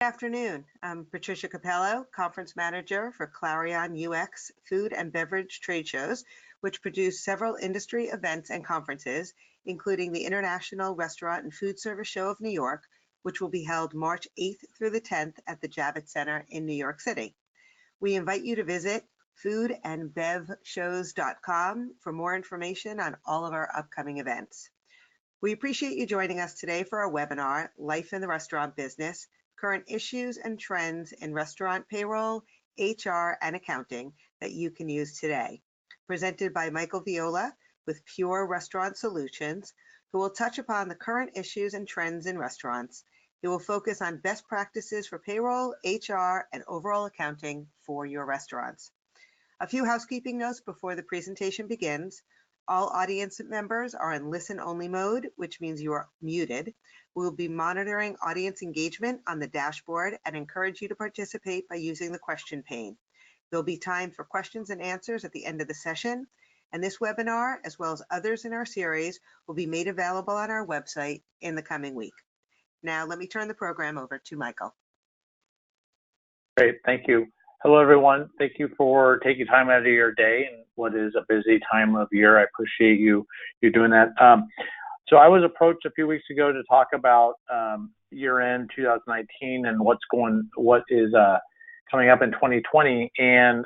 Good afternoon. I'm Patricia Capello, Conference Manager for Clarion UX Food and Beverage Trade Shows, which produce several industry events and conferences, including the International Restaurant and Food Service Show of New York, which will be held March 8th through the 10th at the Javits Center in New York City. We invite you to visit foodandbevshows.com for more information on all of our upcoming events. We appreciate you joining us today for our webinar, Life in the Restaurant Business, Current Issues and Trends in Restaurant Payroll, HR, and Accounting that you can use today. Presented by Michael Viola with Pure Restaurant Solutions, who will touch upon the current issues and trends in restaurants. He will focus on best practices for payroll, HR, and overall accounting for your restaurants. A few housekeeping notes before the presentation begins. All audience members are in listen-only mode, which means you are muted. We will be monitoring audience engagement on the dashboard and encourage you to participate by using the question pane. There'll be time for questions and answers at the end of the session, and this webinar, as well as others in our series, will be made available on our website in the coming week. Now, let me turn the program over to Michael. Great, thank you. Hello, everyone. Thank you for taking time out of your day and what is a busy time of year. I appreciate you doing that. So I was approached a few weeks ago to talk about year-end 2019 and what is coming up in 2020. And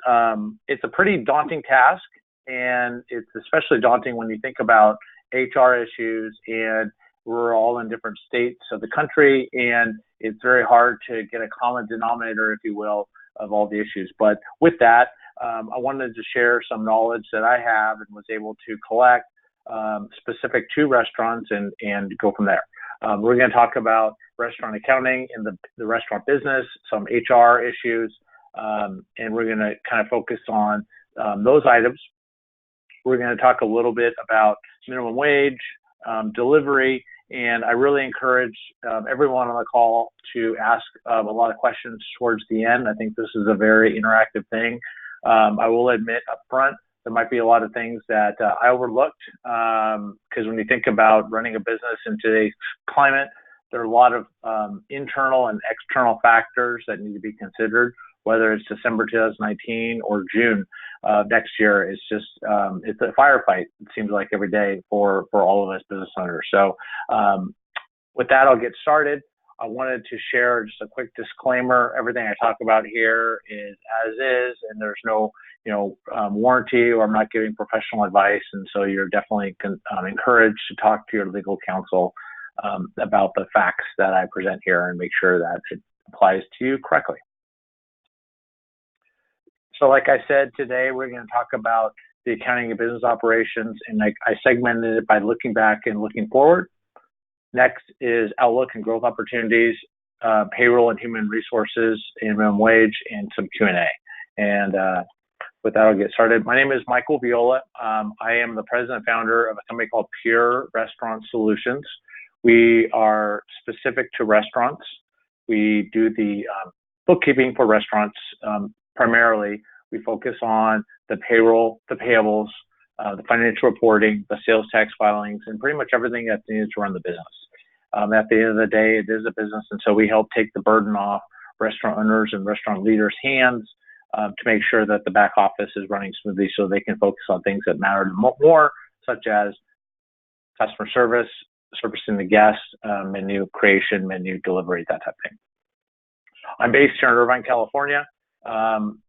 it's a pretty daunting task, and it's especially daunting when you think about HR issues, and we're all in different states of the country, and it's very hard to get a common denominator, if you will, of all the issues. But with that, I wanted to share some knowledge that I have and was able to collect specific to restaurants and go from there. We're going to talk about restaurant accounting in the restaurant business, some HR issues, and we're going to kind of focus on those items. We're going to talk a little bit about minimum wage, delivery, and I really encourage everyone on the call to ask a lot of questions towards the end. I think this is a very interactive thing. I will admit up front, there might be a lot of things that I overlooked, because when you think about running a business in today's climate, there are a lot of internal and external factors that need to be considered, whether it's December 2019 or June next year. It's just, it's a firefight, it seems like, every day for all of us business owners. So with that, I'll get started. I wanted to share just a quick disclaimer. Everything I talk about here is as is, and there's no warranty, or I'm not giving professional advice. And so you're definitely encouraged to talk to your legal counsel about the facts that I present here and make sure that it applies to you correctly. So like I said, today we're going to talk about the accounting and business operations, and I segmented it by looking back and looking forward. Next is outlook and growth opportunities, payroll and human resources, and minimum wage, and some Q&A. And with that, I'll get started. My name is Michael Viola. I am the president and founder of a company called Pure Restaurant Solutions. We are specific to restaurants. We do the bookkeeping for restaurants. Primarily, we focus on the payroll, the payables, the financial reporting, the sales tax filings, and pretty much everything that's needed to run the business. At the end of the day, it is a business, and so we help take the burden off restaurant owners and restaurant leaders' hands to make sure that the back office is running smoothly so they can focus on things that matter more, such as customer service, servicing the guests, menu creation, menu delivery, that type of thing. I'm based here in Irvine, California.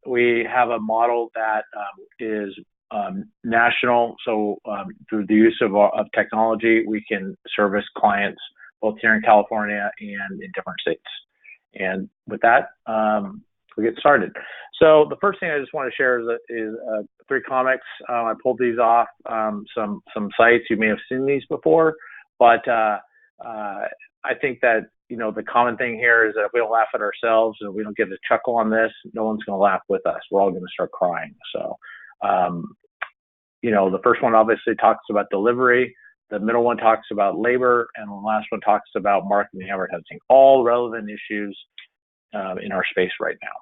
We have a model that is national, so through the use of technology, we can service clients both here in California and in different states. And with that, we get started. So the first thing I just want to share is 3 comics. I pulled these off some sites. You may have seen these before, but I think that the common thing here is that if we don't laugh at ourselves and we don't get a chuckle on this, no one's going to laugh with us. We're all going to start crying. So, the first one obviously talks about delivery. The middle one talks about labor, and the last one talks about marketing and advertising. All relevant issues in our space right now.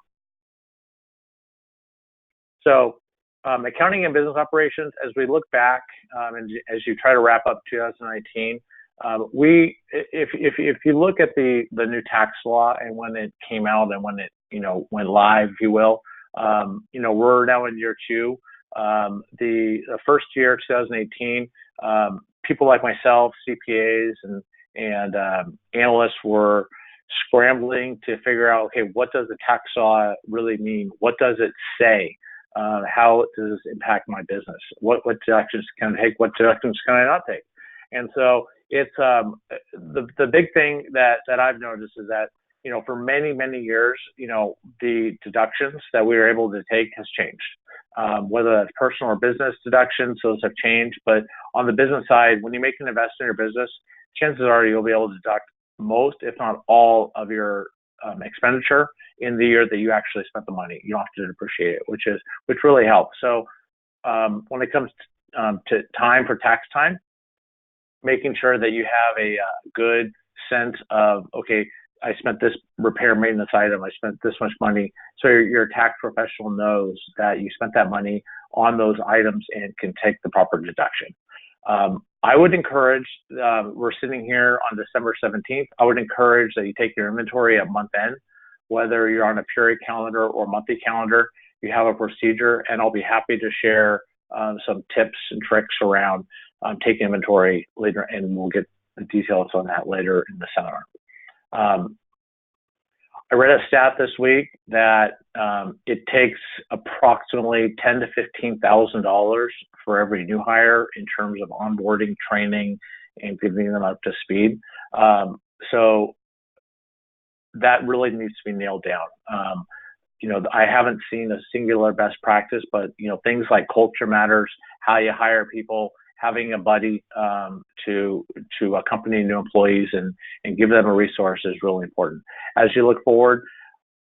So, accounting and business operations. As we look back and as you try to wrap up 2019, If you look at the new tax law and when it came out and when it went live, if you will, we're now in year 2. The first year, 2018, people like myself, CPAs and analysts were scrambling to figure out, okay, what does the tax law really mean? What does it say? How does this impact my business? What deductions can I take? What deductions can I not take? And so it's the big thing that I've noticed is that for many years, the deductions that we were able to take has changed. Whether that's personal or business deductions, those have changed. But on the business side, when you make an investment in your business, chances are you'll be able to deduct most, if not all, of your expenditure in the year that you actually spent the money. You don't have to depreciate it, which really helps. So when it comes to time for tax time, making sure that you have a good sense of, okay, I spent this repair maintenance item, I spent this much money. So your tax professional knows that you spent that money on those items and can take the proper deduction. I would encourage, we're sitting here on December 17th, I would encourage that you take your inventory at month end, whether you're on a period calendar or monthly calendar, you have a procedure, and I'll be happy to share some tips and tricks around taking inventory later, and we'll get the details on that later in the seminar. I read a stat this week that it takes approximately $10,000 to $15,000 for every new hire in terms of onboarding, training, and getting them up to speed. So that really needs to be nailed down. I haven't seen a singular best practice, but things like culture matters, how you hire people, having a buddy to accompany new employees and give them a resource is really important. As you look forward,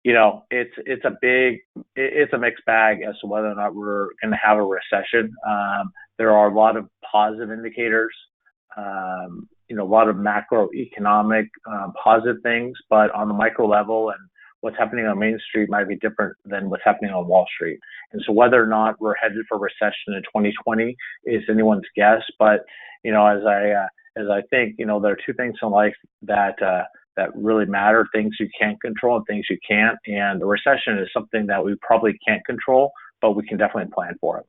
it's a mixed bag as to whether or not we're going to have a recession. There are a lot of positive indicators, a lot of macroeconomic positive things, but on the micro level and what's happening on Main Street might be different than what's happening on Wall Street. And so whether or not we're headed for recession in 2020 is anyone's guess. But, as I think, there are two things in life that really matter, things you can't control and things you can't. And the recession is something that we probably can't control, but we can definitely plan for it.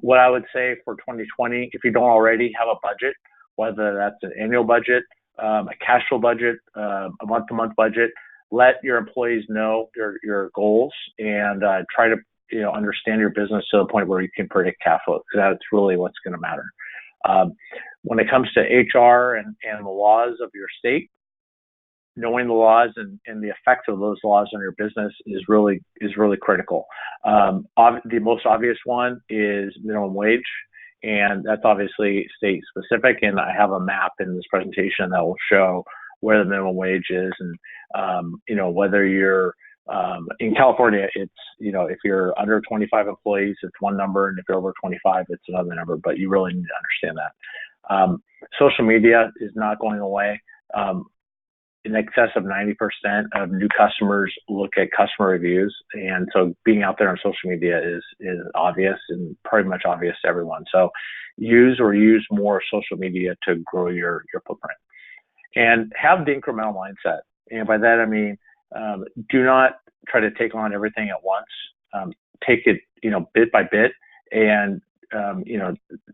What I would say for 2020, if you don't already have a budget, whether that's an annual budget, a cash flow budget, a month-to-month budget, let your employees know your goals and try to understand your business to the point where you can predict cash flow, because that's really what's going to matter. When it comes to HR and the laws of your state, knowing the laws and the effect of those laws on your business is really critical. The most obvious one is minimum wage, and that's obviously state specific. And I have a map in this presentation that will show where the minimum wage is, and whether you're in California, it's if you're under 25 employees, it's one number, and if you're over 25, it's another number. But you really need to understand that. Social media is not going away. In excess of 90% of new customers look at customer reviews, and so being out there on social media is obvious and pretty much obvious to everyone. So use more social media to grow your footprint. And have the incremental mindset. And by that, I mean, do not try to take on everything at once. Take it, bit by bit, and,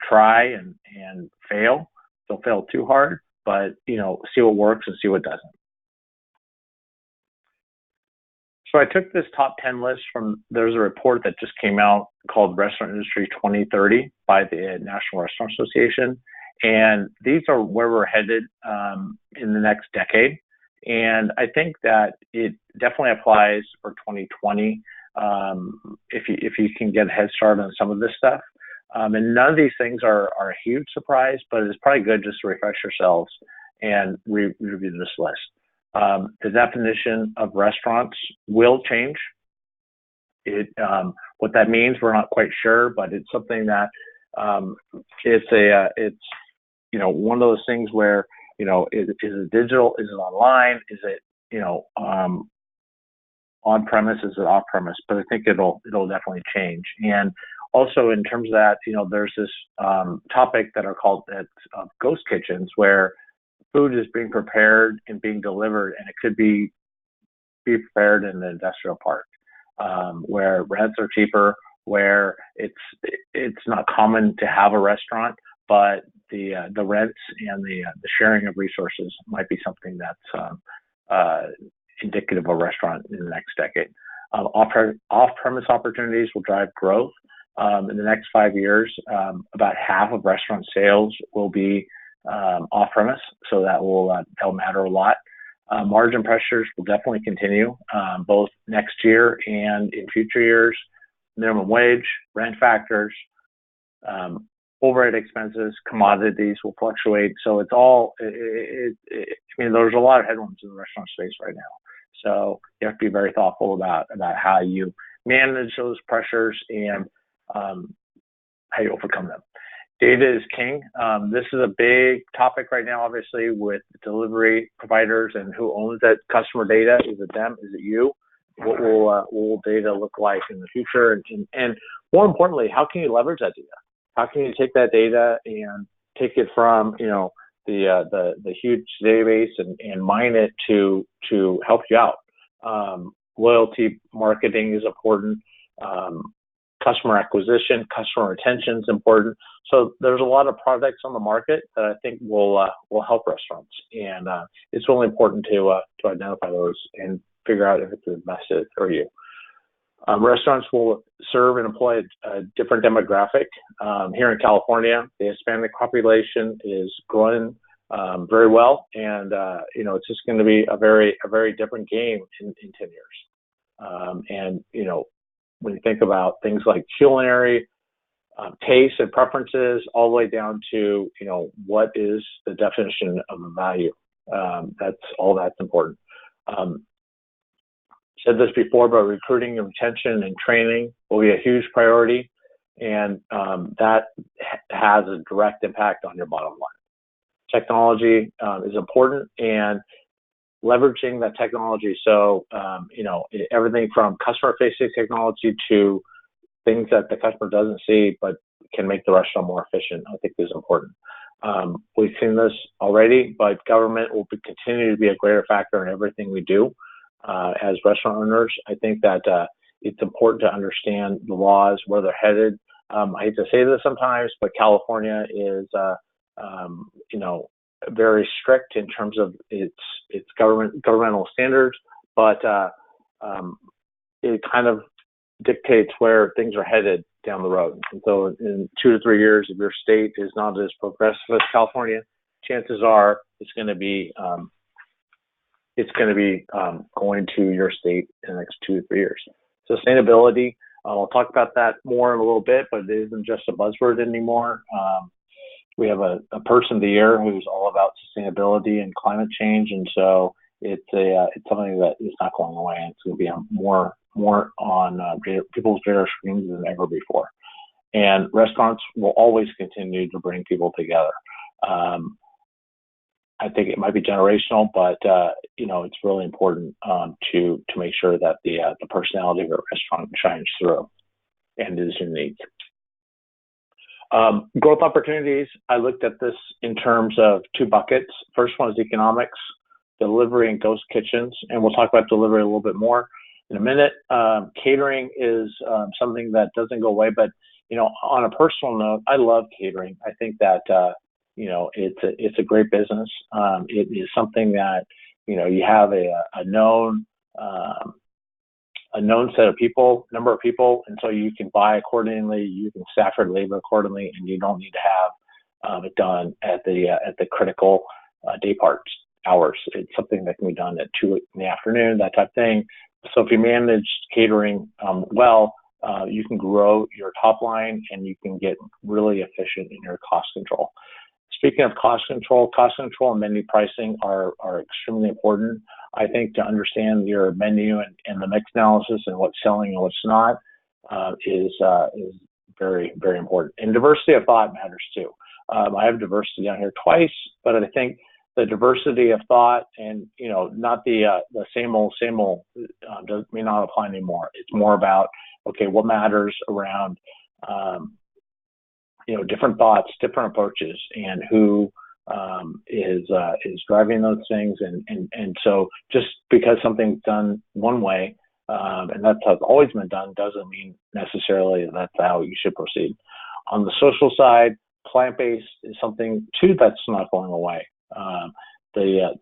try and fail. Don't fail too hard, but, see what works and see what doesn't. So I took this top 10 list there's a report that just came out called Restaurant Industry 2030 by the National Restaurant Association. And these are where we're headed in the next decade. And I think that it definitely applies for 2020 if you can get a head start on some of this stuff. And none of these things are a huge surprise, but it's probably good just to refresh yourselves and review this list. The definition of restaurants will change. What that means, we're not quite sure, but it's something that it's one of those things where, is it digital? Is it online? Is it, on premise? Is it off premise? But I think it'll definitely change. And Also, in terms of that, there's this topic that are called ghost kitchens, where food is being prepared and being delivered, and it could be prepared in the industrial park, where rents are cheaper, where it's not common to have a restaurant, but the rents and the sharing of resources might be something that's indicative of a restaurant in the next decade. Off-premise opportunities will drive growth. In the next 5 years, about half of restaurant sales will be off-premise, so that'll matter a lot. Margin pressures will definitely continue, both next year and in future years. Minimum wage, rent factors, overhead expenses, commodities will fluctuate. So it's all, there's a lot of headwinds in the restaurant space right now. So you have to be very thoughtful about how you manage those pressures and how you overcome them. Data is king. This is a big topic right now, obviously, with delivery providers and who owns that customer data. Is it them? Is it you? What will data look like in the future? And more importantly, how can you leverage that data? How can you take that data and take it from, the huge database and mine it to help you out? Loyalty marketing is important. Customer acquisition, customer retention is important. So there's a lot of products on the market that I think will help restaurants, and it's really important to identify those and figure out if it's the best fit for you. Restaurants will serve and employ a different demographic. Here in California, the Hispanic population is growing very well, and it's just going to be a very different game in 10 years. And when you think about things like culinary tastes and preferences, all the way down to what is the definition of a value. That's important. Said this before, but recruiting and retention and training will be a huge priority, and that has a direct impact on your bottom line. Technology is important, and leveraging that technology. So, everything from customer-facing technology to things that the customer doesn't see but can make the restaurant more efficient, I think is important. We've seen this already, but government will continue to be a greater factor in everything we do. As restaurant owners, I think that it's important to understand the laws, where they're headed. I hate to say this sometimes, but California is, very strict in terms of its governmental standards, but it kind of dictates where things are headed down the road. And so in 2 to 3 years, if your state is not as progressive as California, chances are it's going to be going to your state in the next 2 to 3 years. Sustainability, I'll talk about that more in a little bit, but it isn't just a buzzword anymore. We have a person of the year who's all about sustainability and climate change, and so it's something that is not going away. It's going to be more on people's radar screens than ever before. And restaurants will always continue to bring people together. I think it might be generational, but it's really important to make sure that the personality of a restaurant shines through and is unique. Growth opportunities, I looked at this in terms of 2 buckets. First one is economics, delivery and ghost kitchens, and we'll talk about delivery a little bit more in a minute. Catering is something that doesn't go away, but on a personal note, I love catering. I think that it's a great business. It is something that you have a known set of people, number of people, and so you can buy accordingly, you can staff your labor accordingly, and you don't need to have it done at the critical day parts hours. It's something that can be done at 2 in the afternoon, that type of thing. So if you manage catering well, you can grow your top line and you can get really efficient in your cost control. Speaking of cost control and menu pricing are extremely important. I think to understand your menu and the mix analysis and what's selling and what's not is very, very important. And diversity of thought matters too. I have diversity down here twice, but I think the diversity of thought and not the same old may not apply anymore. It's more about, okay, what matters around different thoughts, different approaches, and who is driving those things. And so just because something's done one way, and that's how it's always been done, doesn't mean necessarily that's how you should proceed. On the social side, plant-based is something too that's not going away. The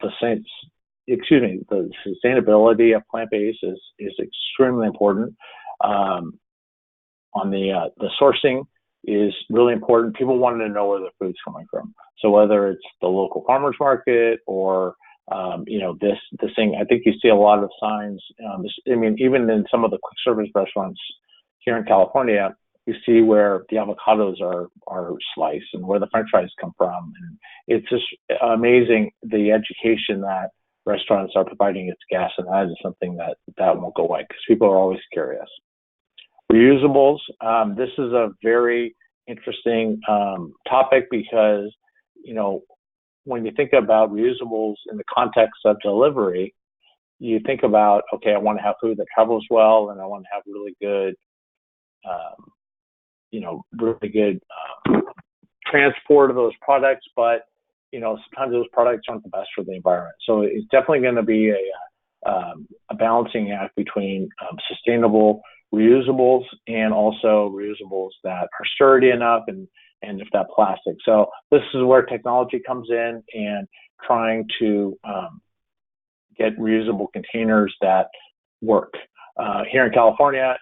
sustainability of plant-based is extremely important. On the sourcing is really important. People want to know where their food's coming from. So whether it's the local farmers market or this thing, I think you see a lot of signs. Even in some of the quick service restaurants here in California, you see where the avocados are sliced and where the French fries come from. And it's just amazing the education that restaurants are providing its guests, and that is something that won't go away because people are always curious. Reusables. This is a very interesting topic because, when you think about reusables in the context of delivery, you think about, okay, I want to have food that travels well, and I want to have really good transport of those products, but sometimes those products aren't the best for the environment. So it's definitely going to be a balancing act between sustainable reusables and also reusables that are sturdy enough and if that plastic. So this is where technology comes in and trying to get reusable containers that work. Here in California,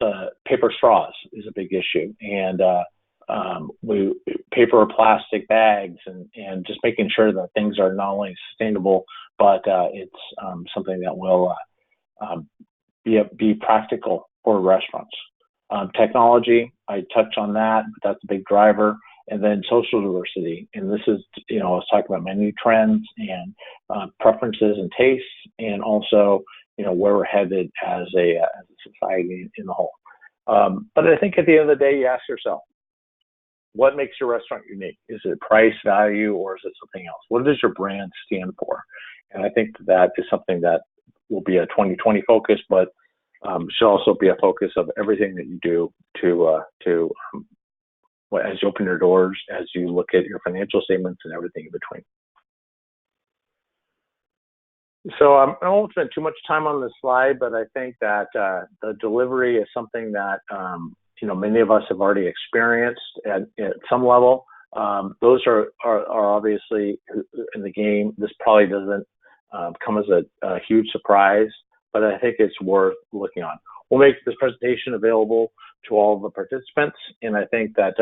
the paper straws is a big issue, and paper or plastic bags, and just making sure that things are not only sustainable, but it's something that will be practical for restaurants. Technology, I touched on that, but that's a big driver. And then social diversity. And this is, I was talking about menu trends and preferences and tastes, and also, where we're headed as a society in the whole. But I think at the end of the day, you ask yourself, what makes your restaurant unique? Is it price, value, or is it something else? What does your brand stand for? And I think that is something that will be a 2020 focus, but should also be a focus of everything that you do as you open your doors, as you look at your financial statements and everything in between. So I won't spend too much time on this slide, but I think that the delivery is something that many of us have already experienced at some level. Those are obviously in the game. This probably doesn't come as a huge surprise, but I think it's worth looking on. We'll make this presentation available to all of the participants, and I think that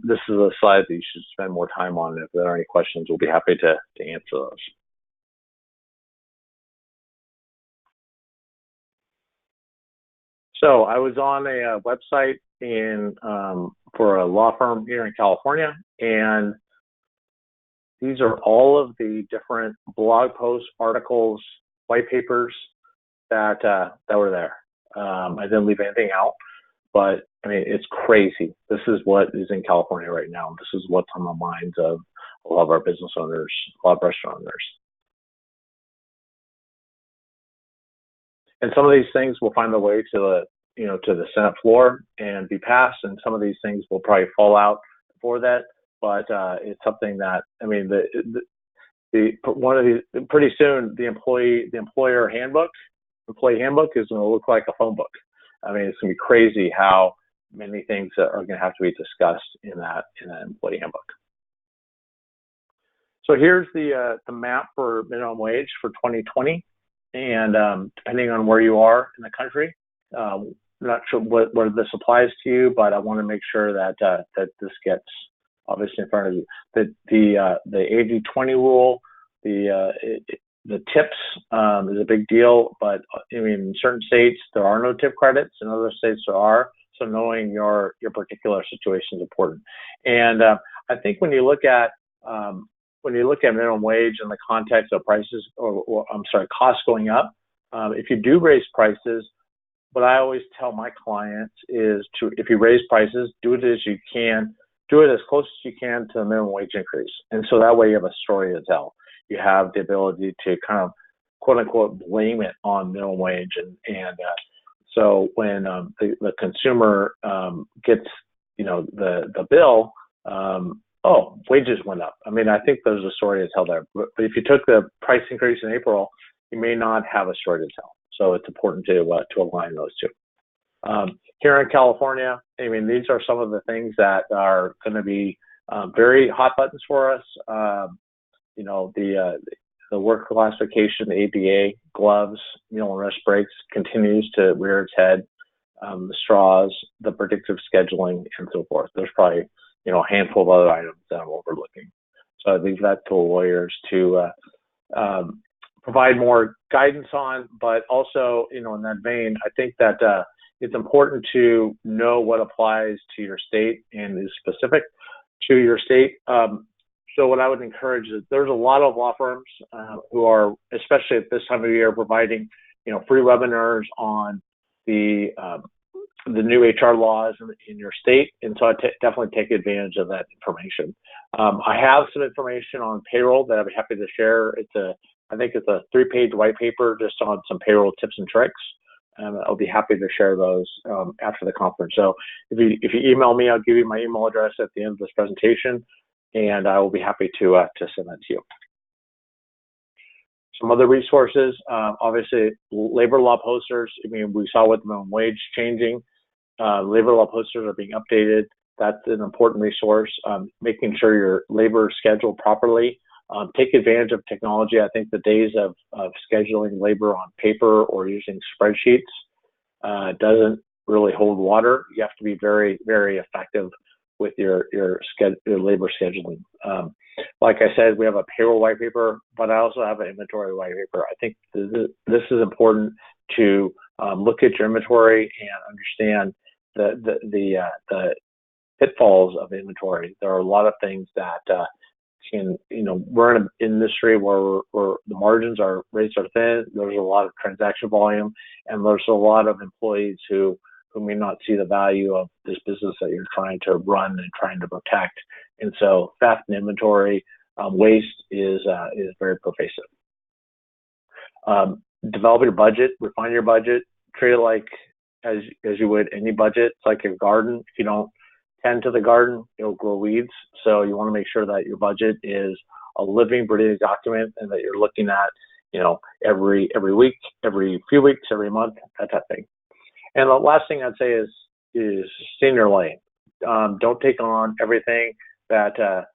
this is a slide that you should spend more time on. If there are any questions, we'll be happy to answer those. So I was on a website for a law firm here in California, and these are all of the different blog posts, articles, white papers that were there. I didn't leave anything out, but I mean, it's crazy. This is what is in California right now. This is what's on the minds of a lot of our business owners, a lot of restaurant owners. And some of these things will find their way to the Senate floor and be passed, and some of these things will probably fall out for that. But it's something that, I mean, pretty soon the employee handbook is going to look like a phone book. I mean, it's going to be crazy how many things are going to have to be discussed in that employee handbook. So here's the map for minimum wage for 2020, and depending on where you are in the country, I'm not sure where this applies to you, but I want to make sure that this gets obviously in front of you. The 80-20 rule, the tips is a big deal, but I mean, in certain states there are no tip credits, in other states there are. So knowing your particular situation is important. And I think when you look at minimum wage in the context of prices, costs going up, if you do raise prices, what I always tell my clients is if you raise prices, do it as you can, do it as close as you can to the minimum wage increase. And so that way you have a story to tell. You have the ability to kind of quote unquote blame it on minimum wage and So when the consumer gets, the bill, oh, wages went up. I mean, I think there's a story to tell there. But if you took the price increase in April, you may not have a story to tell. So it's important to align those two. Here in California, I mean, these are some of the things that are going to be very hot buttons for us. The work classification, the ADA, gloves, meal and rest breaks continues to rear its head. The straws, the predictive scheduling, and so forth. There's probably a handful of other items that I'm overlooking. So I leave that to lawyers to provide more guidance on, but also, in that vein, I think that it's important to know what applies to your state and is specific to your state. So what I would encourage is there's a lot of law firms who are, especially at this time of year, providing free webinars on the new HR laws in your state, and so I definitely take advantage of that information. I have some information on payroll that I'd be happy to share. I think it's a 3-page white paper just on some payroll tips and tricks. I'll be happy to share those after the conference. So if you email me, I'll give you my email address at the end of this presentation, and I will be happy to send that to you. Some other resources, obviously, labor law posters. I mean, we saw with minimum wage changing. Labor law posters are being updated. That's an important resource. Making sure your labor is scheduled properly. Take advantage of technology. I think the days of scheduling labor on paper or using spreadsheets doesn't really hold water. You have to be very, very effective with your labor scheduling. Like I said, we have a payroll white paper, but I also have an inventory white paper. I think this is important to look at your inventory and understand the pitfalls of inventory. There are a lot of things that we're in an industry where the rates are thin. There's a lot of transaction volume, and there's a lot of employees who may not see the value of this business that you're trying to run and trying to protect. And so theft and inventory waste is very pervasive. Develop your budget, refine your budget, treat it like as you would any budget. It's like a garden. If you don't tend to the garden, it'll grow weeds. So you want to make sure that your budget is a living, breathing document, and that you're looking at, every week, every few weeks, every month, that type of thing. And the last thing I'd say is stay in your lane. Don't take on everything that that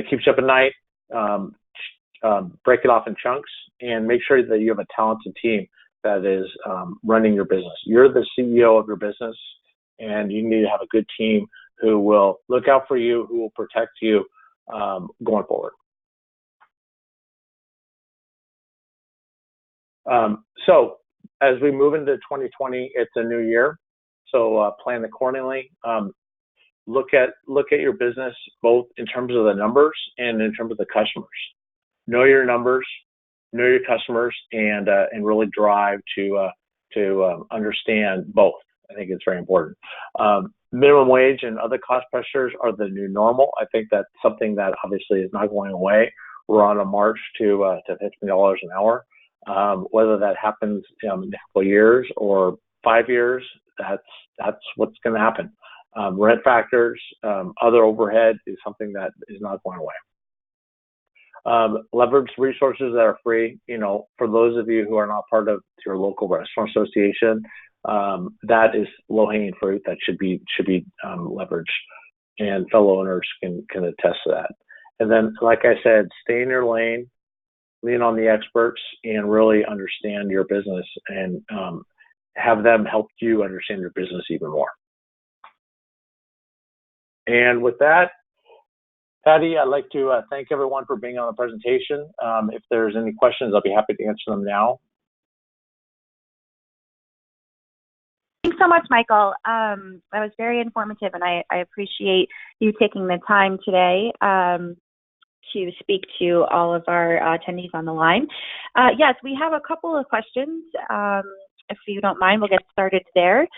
keeps you up at night. Break it off in chunks and make sure that you have a talented team that is running your business. You're the CEO of your business, and you need to have a good team who will look out for you, who will protect you going forward. So as we move into 2020, it's a new year. So plan accordingly. Look at your business both in terms of the numbers and in terms of the customers. Know your numbers, know your customers, and really drive to understand both. I think it's very important. Minimum wage and other cost pressures are the new normal. I think that's something that obviously is not going away. We're on a march to $15 an hour. Whether that happens in a couple of years or 5 years, that's what's going to happen. Rent factors, other overhead is something that is not going away. Leverage resources that are free. For those of you who are not part of your local restaurant association, that is low-hanging fruit that should be leveraged, and fellow owners can attest to that. And then, like I said, stay in your lane, lean on the experts, and really understand your business, and have them help you understand your business even more. And with that, Patty, I'd like to thank everyone for being on the presentation. If there's any questions, I'll be happy to answer them now. Thanks so much, Michael. That was very informative, and I appreciate you taking the time today to speak to all of our attendees on the line. Yes, we have a couple of questions. If you don't mind, we'll get started there.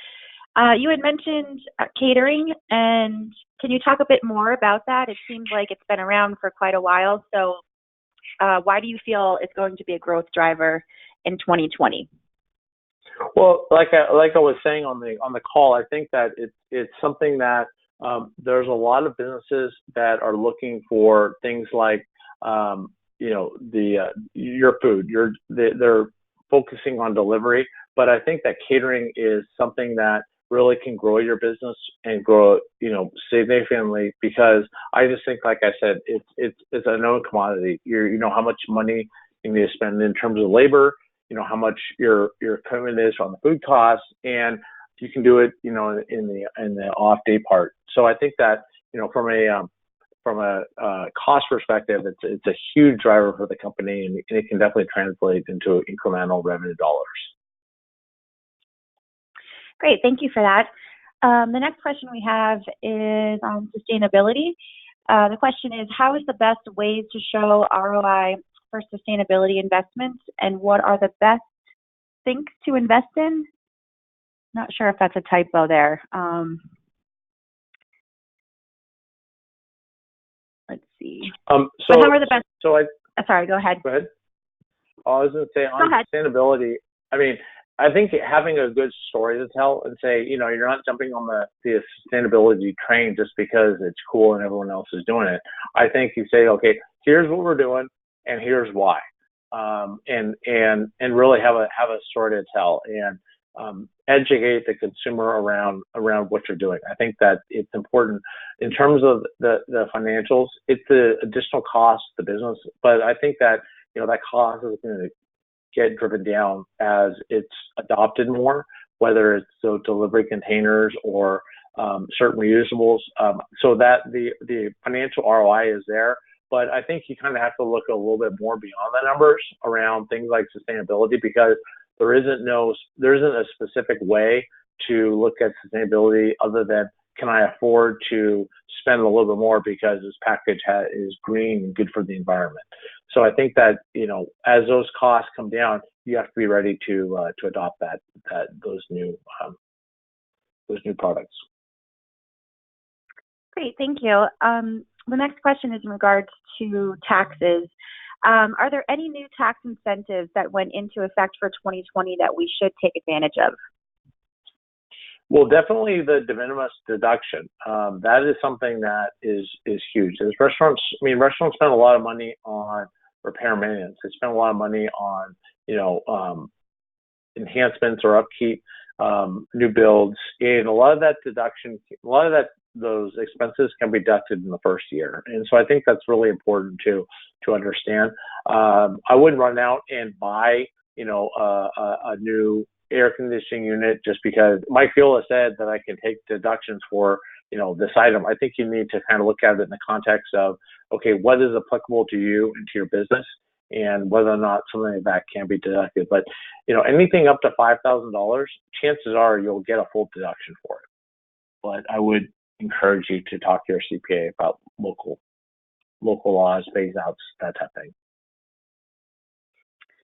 You had mentioned catering, and can you talk a bit more about that? It seems like it's been around for quite a while, so why do you feel it's going to be a growth driver in 2020? Well, like I was saying on the call, I think that it's something that there's a lot of businesses that are looking for things like the your food. They're focusing on delivery, but I think that catering is something that really can grow your business and grow significantly, because I just think, like I said, it's a known commodity. You know how much money you need to spend in terms of labor, how much your equipment is on the food costs, and you can do it in the off day part. So I think that from a cost perspective, it's a huge driver for the company, and it can definitely translate into incremental revenue dollars. Great, thank you for that. The next question we have is on sustainability. The question is, how is the best ways to show ROI for sustainability investments, and what are the best things to invest in? Not sure if that's a typo there. Let's see. So how are the best? So sorry, go ahead. Go ahead. I was going to say on Go ahead. sustainability. I mean, I think having a good story to tell and say, you're not jumping on the sustainability train just because it's cool and everyone else is doing it. I think you say, okay, here's what we're doing and here's why, and really have a story to tell, and educate the consumer around what you're doing. I think that it's important in terms of the financials. It's the additional cost to the business, but I think that that cost is going to get driven down as it's adopted more, whether it's the delivery containers or certain reusables, so that the financial ROI is there. But I think you kind of have to look a little bit more beyond the numbers around things like sustainability, because there isn't a specific way to look at sustainability other than, can I afford to spend a little bit more because this package is green and good for the environment? So I think that as those costs come down, you have to be ready to adopt those new products. Great, thank you. The next question is in regards to taxes. Are there any new tax incentives that went into effect for 2020 that we should take advantage of? Well, definitely the de minimis deduction. That is something that is huge. As restaurants spend a lot of money on repair and maintenance. They spend a lot of money on enhancements or upkeep, new builds, and a lot of those expenses can be deducted in the first year. And so I think that's really important to understand. I wouldn't run out and buy a new air conditioning unit just because Mike Viola said that I can take deductions for this item. I think you need to kind of look at it in the context of, okay, what is applicable to you and to your business, and whether or not something like that can be deducted. But anything up to $5,000, chances are you'll get a full deduction for it. But I would encourage you to talk to your CPA about local laws, phase outs, that type of thing.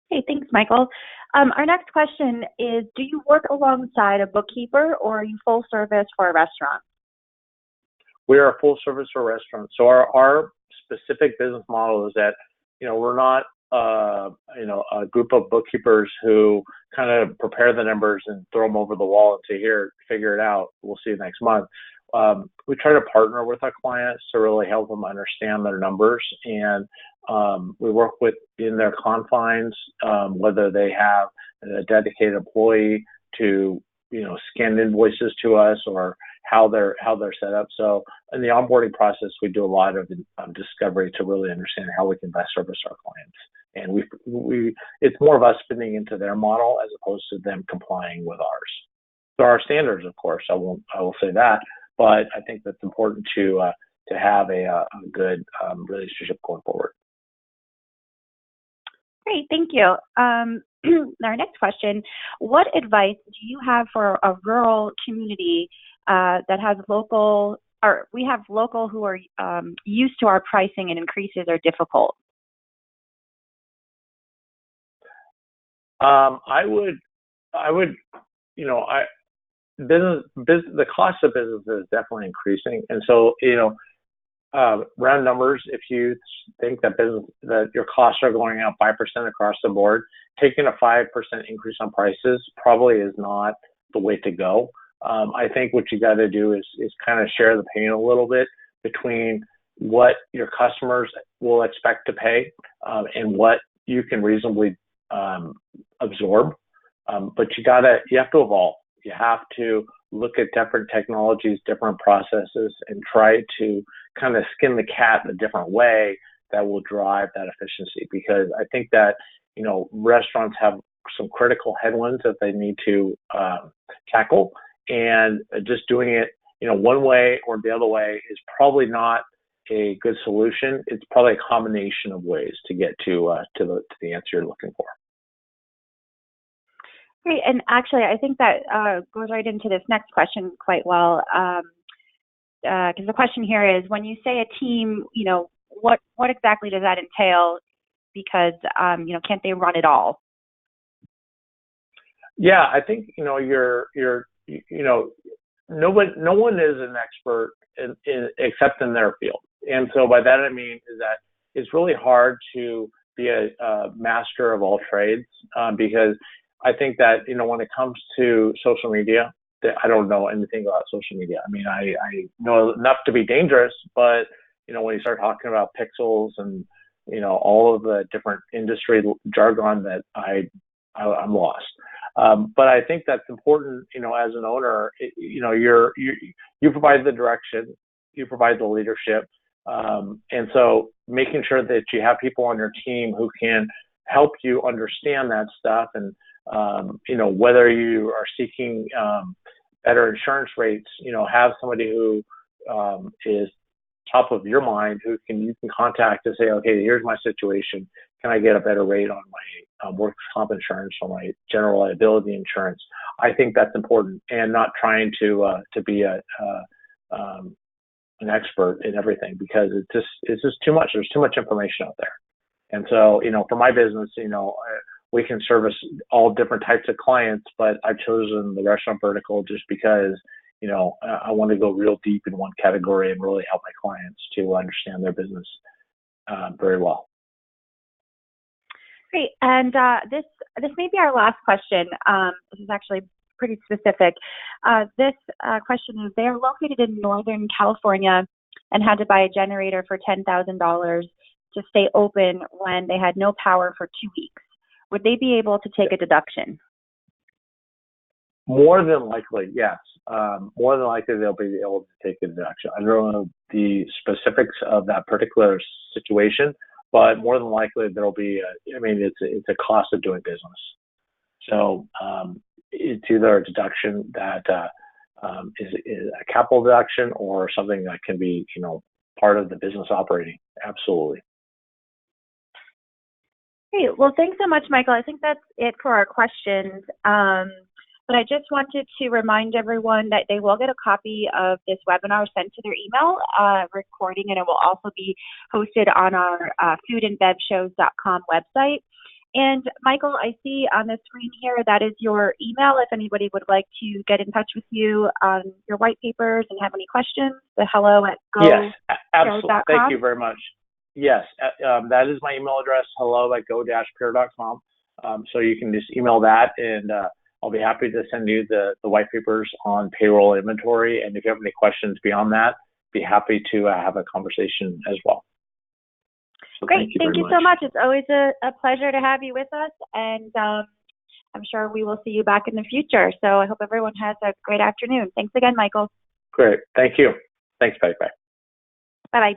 Hey, thanks, Michael. Our next question is, do you work alongside a bookkeeper, or are you full service for a restaurant? We are a full service for a restaurant. So our specific business model is that, we're not, a group of bookkeepers who kind of prepare the numbers and throw them over the wall and say, here, figure it out. We'll see you next month. We try to partner with our clients to really help them understand their numbers, and we work in their confines, whether they have a dedicated employee to scan invoices to us, or how they're set up. So in the onboarding process, we do a lot of discovery to really understand how we can best service our clients. And it's more of us fitting into their model as opposed to them complying with ours. There are standards, of course. I will say that, but I think that's important to have a good relationship going forward. Great, thank you. Our next question: what advice do you have for a rural community that has we have local who are used to our pricing and increases are difficult? The cost of business is definitely increasing, and so round numbers, if you think that your costs are going up 5% across the board, taking a 5% increase on prices probably is not the way to go. I think what you got to do is kind of share the pain a little bit between what your customers will expect to pay and what you can reasonably absorb. But you have to evolve. You have to look at different technologies, different processes, and try to kind of skin the cat in a different way that will drive that efficiency. Because I think that, restaurants have some critical headwinds that they need to tackle, and just doing it, one way or the other way is probably not a good solution. It's probably a combination of ways to get to the answer you're looking for. Great. And actually, I think that goes right into this next question quite well. Because the question here is, when you say a team, what exactly does that entail? Because, can't they run it all? Yeah, I think, no one is an expert except in their field. And so by that I mean is that it's really hard to be a master of all trades because I think that, when it comes to social media, I don't know anything about social media. I mean, I know enough to be dangerous, but, when you start talking about pixels and, all of the different industry jargon, that I'm lost. But I think that's important, as an owner, you provide the direction, you provide the leadership. And so making sure that you have people on your team who can help you understand that stuff, and whether you are seeking better insurance rates, have somebody who is top of your mind who you can contact and say, okay, here's my situation. Can I get a better rate on my workers' comp insurance or my general liability insurance? I think that's important, and not trying to be an expert in everything, because it's just too much. There's too much information out there. And so, for my business, we can service all different types of clients, but I've chosen the restaurant vertical just because, I want to go real deep in one category and really help my clients to understand their business very well. Great. And this may be our last question. This is actually pretty specific. This question is, they are located in Northern California and had to buy a generator for $10,000 to stay open when they had no power for 2 weeks. Would they be able to take a deduction? More than likely, yes. More than likely, they'll be able to take a deduction. I don't know the specifics of that particular situation, but more than likely there'll be. It's a cost of doing business. So it's either a deduction that is a capital deduction, or something that can be, part of the business operating. Absolutely. Great. Well, thanks so much, Michael. I think that's it for our questions. But I just wanted to remind everyone that they will get a copy of this webinar sent to their email recording, and it will also be hosted on our foodandbevshows.com website. And Michael, I see on the screen here, that is your email if anybody would like to get in touch with you on your white papers and have any questions. The hello@go. Yes, absolutely. Thank you very much. Yes, that is my email address, hello@go-pure.com. So you can just email that, and I'll be happy to send you the white papers on payroll inventory. And if you have any questions beyond that, be happy to have a conversation as well. So great. Thank you so much. It's always a pleasure to have you with us. And I'm sure we will see you back in the future. So I hope everyone has a great afternoon. Thanks again, Michael. Great. Thank you. Thanks, Patty. Bye. Bye-bye.